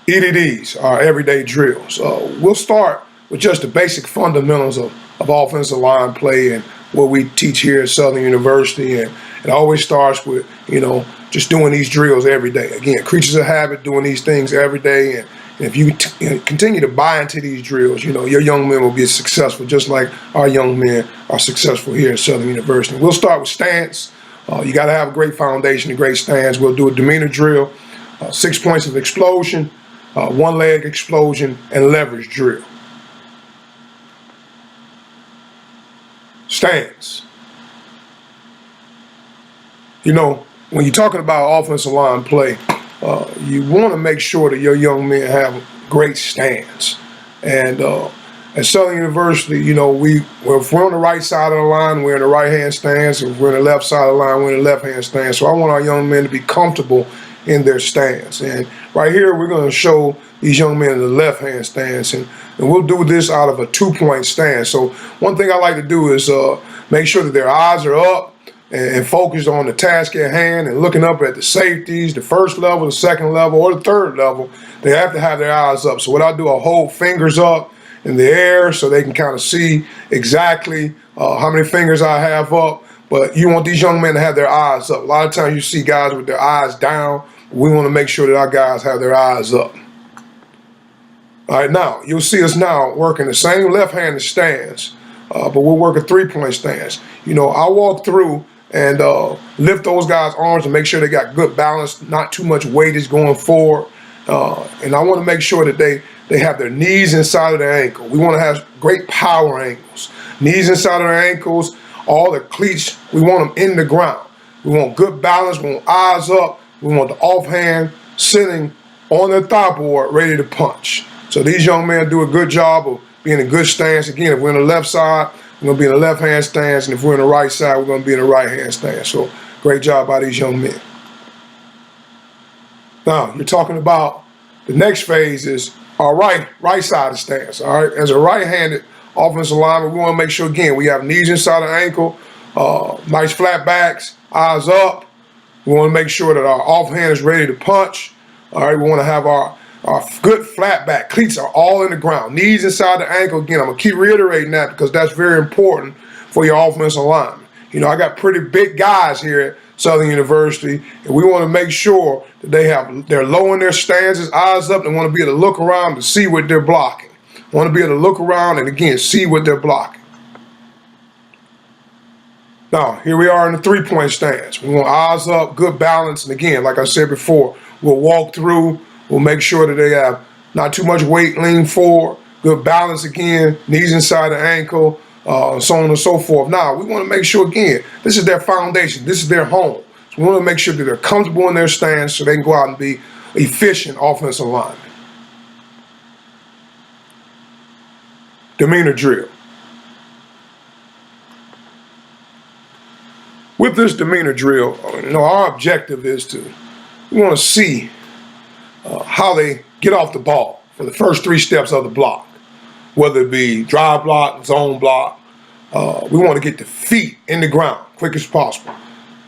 EDDs are everyday drills. We'll start with just the basic fundamentals of offensive line play and what we teach here at Southern University. And it always starts with, just doing these drills every day. Again, creatures of habit, doing these things every day. And if you continue to buy into these drills, your young men will be successful, just like our young men are successful here at Southern University. We'll start with stance. You got to have a great foundation, a great stance. We'll do a demeanor drill, 6 points of explosion, one leg explosion, and leverage drill. Stance. When you're talking about offensive line play, you want to make sure that your young men have a great stance. And at Southern University, if we're on the right side of the line, we're in the right-hand stance. If we're on the left side of the line, we're in the left-hand stance. So I want our young men to be comfortable in their stance. And right here, we're going to show these young men in the left-hand stance. And we'll do this out of a 2-point stance. So one thing I like to do is make sure that their eyes are up and focused on the task at hand and looking up at the safeties, the first level, the second level, or the third level. They have to have their eyes up. So what I do, I hold fingers up in the air so they can kind of see exactly how many fingers I have up. But you want these young men to have their eyes up. A lot of times you see guys with their eyes down. We want to make sure that our guys have their eyes up. All right, now, you'll see us now working the same left-handed stance, but we'll work a 3-point stance. I walk through and lift those guys' arms and make sure they got good balance, not too much weight is going forward. And I want to make sure that they have their knees inside of their ankle. We want to have great power angles. Knees inside of their ankles, all the cleats, we want them in the ground. We want good balance, we want eyes up, we want the offhand sitting on their thigh board ready to punch. So these young men do a good job of being in good stance. Again, if we're on the left side, we're going to be in the left-hand stance, and if we're on the right side, we're going to be in the right-hand stance. So great job by these young men. Now, you're talking about the next phase is our right side of stance. All right, as a right-handed offensive lineman, we want to make sure, again, we have knees inside the ankle, nice flat backs, eyes up. We want to make sure that our offhand is ready to punch. All right, we want to have our good flat back. Cleats are all in the ground. Knees inside the ankle. Again, I'm going to keep reiterating that because that's very important for your offensive lineman. I got pretty big guys here at Southern University, and we want to make sure that they're low in their stances, eyes up, and want to be able to look around to see what they're blocking. Want to be able to look around and, again, see what they're blocking. Now, here we are in the 3-point stance. We want eyes up, good balance, and again, like I said before, we'll walk through. We'll make sure that they have not too much weight, lean forward, good balance again, knees inside the ankle, so on and so forth. Now, we want to make sure, again, this is their foundation. This is their home. So we want to make sure that they're comfortable in their stance so they can go out and be efficient offensive linemen. Demeanor drill. With this demeanor drill, our objective is we want to see how they get off the ball for the first 3 steps of the block, whether it be drive block, zone block. We want to get the feet in the ground quick as possible.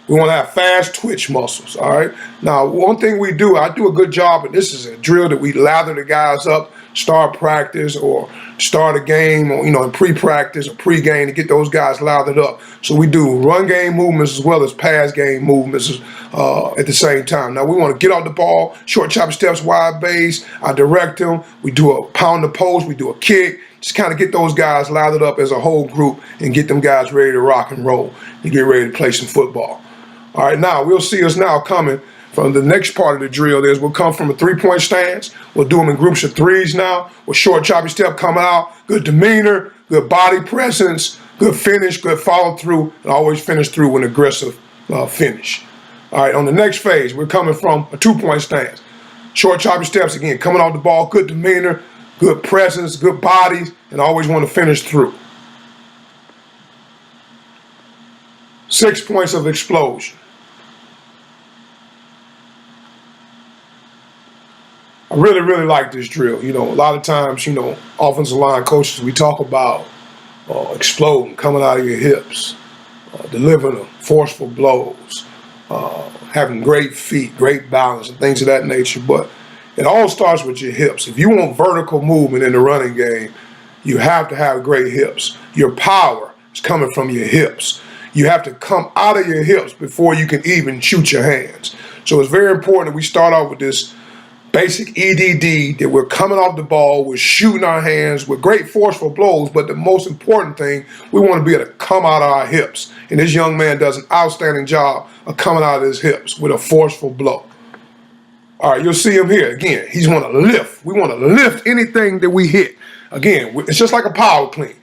We want to have fast twitch muscles, all right? Now, one thing we do, I do a good job, and this is a drill that we lather the guys up, start practice or start a game, or, in pre-practice or pre-game to get those guys lathered up. So we do run game movements as well as pass game movements at the same time. Now, we want to get off the ball, short chop steps, wide base. I direct them. We do a pound the post. We do a kick. Just kind of get those guys lathered up as a whole group and get them guys ready to rock and roll and get ready to play some football. All right, now we'll see us now coming from the next part of the drill. We'll come from a 3-point stance. We'll do them in groups of 3s now with short choppy step coming out, good demeanor, good body presence, good finish, good follow through, and always finish through with an aggressive finish. All right, on the next phase, we're coming from a 2-point stance. Short choppy steps again, coming off the ball, good demeanor, good presence, good bodies, and always want to finish through. 6 points of explosion. I really, really like this drill. A lot of times, offensive line coaches, we talk about exploding, coming out of your hips, delivering forceful blows, having great feet, great balance, and things of that nature. But It all starts with your hips. If you want vertical movement in the running game, you have to have great hips. Your power is coming from your hips. You have to come out of your hips before you can even shoot your hands. So it's very important that we start off with this basic EDD, that we're coming off the ball, we're shooting our hands with great forceful blows, but the most important thing, we want to be able to come out of our hips. And this young man does an outstanding job of coming out of his hips with a forceful blow. All right, you'll see him here. Again, he's want to lift. We want to lift anything that we hit. Again, it's just like a power clean.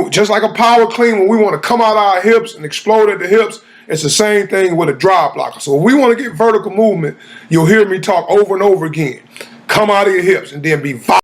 Just like a power clean, when we want to come out our hips and explode at the hips, it's the same thing with a drive blocker. So if we want to get vertical movement, you'll hear me talk over and over again. Come out of your hips and then be violent.